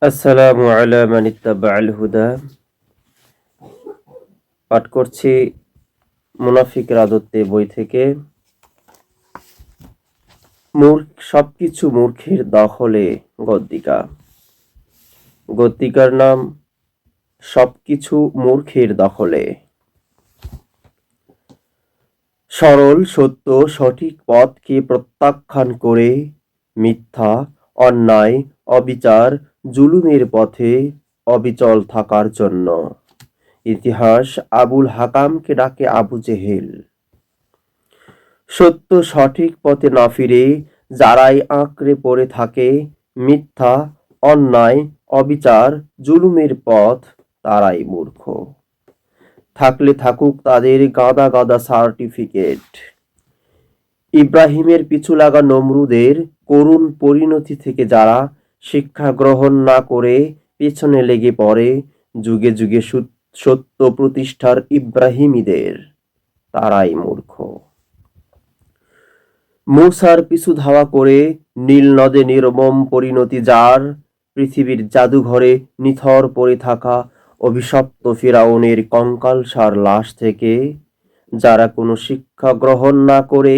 আসসালামু আলা মান ইত্তাবা'আল হুদা। পাঠ করছি মুনাফিক রাজত্বে বই থেকে। সবকিছু মূর্খের দখলে। গদ্দিকা। গদ্দিকার নাম সবকিছু মূর্খের দখলে। সরল সত্য সঠিক পথকে প্রত্যাখ্যান করে মিথ্যা, অন্যায়, অবিচার, জুলুমের পথে অবিচল থাকার জন্য ইতিহাস আবুল হাকামকে ডাকে আবু জেহেল। সত্য সঠিক পথে না ফিরে যারাই আঁকড়ে পড়ে থাকে মিথ্যা, অন্যায়, অবিচার, জুলুমের পথ, তারাই মূর্খ। থাকলে থাকুক তাদের গাদা গাদা সার্টিফিকেট। ইব্রাহিমের পিছু লাগা নমরুদের করুণ পরিণতি থেকে যারা শিক্ষা গ্রহণ না করে পেছনে লেগে পড়ে যুগে যুগে সত্য প্রতিষ্ঠার ইব্রাহিমীদের, তারাই মূর্খ। মূসার পিছু ধাওয়া করে নীল নদে নির্মম পরিণতি যার, পৃথিবীর জাদুঘরে নিথর পড়ে থাকা অভিশপ্ত ফিরাউনের কঙ্কালসার লাশ থেকে যারা কোনো শিক্ষা গ্রহণ না করে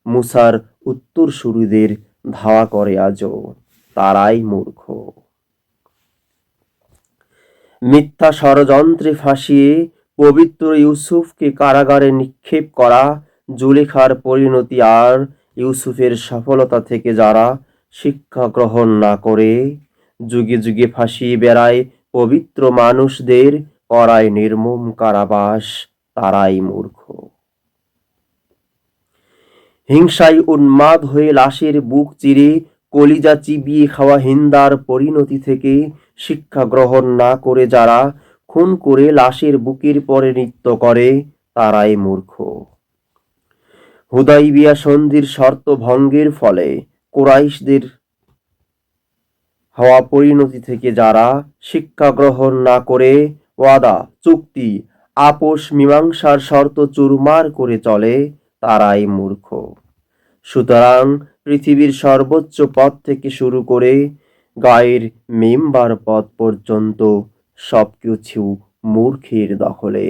মূসার উত্তরসূরিদের ধাওয়া করে আজও, তারাই মূর্খ। মিথ্যা ষড়যন্ত্রে ফাঁসিয়ে পবিত্র ইউসুফকে কারাগারে নিক্ষেপ করা জুলেখার পরিণতি আর ইউসুফের সফলতা থেকে যারা শিক্ষা গ্রহণ না করে যুগে যুগে ফাঁসিয়ে বেড়ায় পবিত্র মানুষদের, করায় নির্মম কারাবাস, তারাই মূর্খ। হিংসায় উন্মাদ হয়ে লাশের বুক চিরে কলিজা চিবিয়ে খাওয়া হিন্দার পরিণতি থেকে শিক্ষা গ্রহণ না করে যারা খুন করে লাশের বুকের পরে নৃত্য করে, তারাই মূর্খ। হুদাইবিয়া সন্ধির শর্ত ভঙ্গের ফলে কুরাইশদের হওয়া পরিণতি থেকে যারা শিক্ষা গ্রহণ না করে ওয়াদা, চুক্তি, আপোষ মীমাংসার শর্ত চুরমার করে চলে, তারাই মূর্খ। সুতরাং পৃথিবীর সর্বোচ্চ পদ থেকে শুরু করে গায়ের মেম্বার পদ পর্যন্ত সবকিছু মূর্খের দখলে।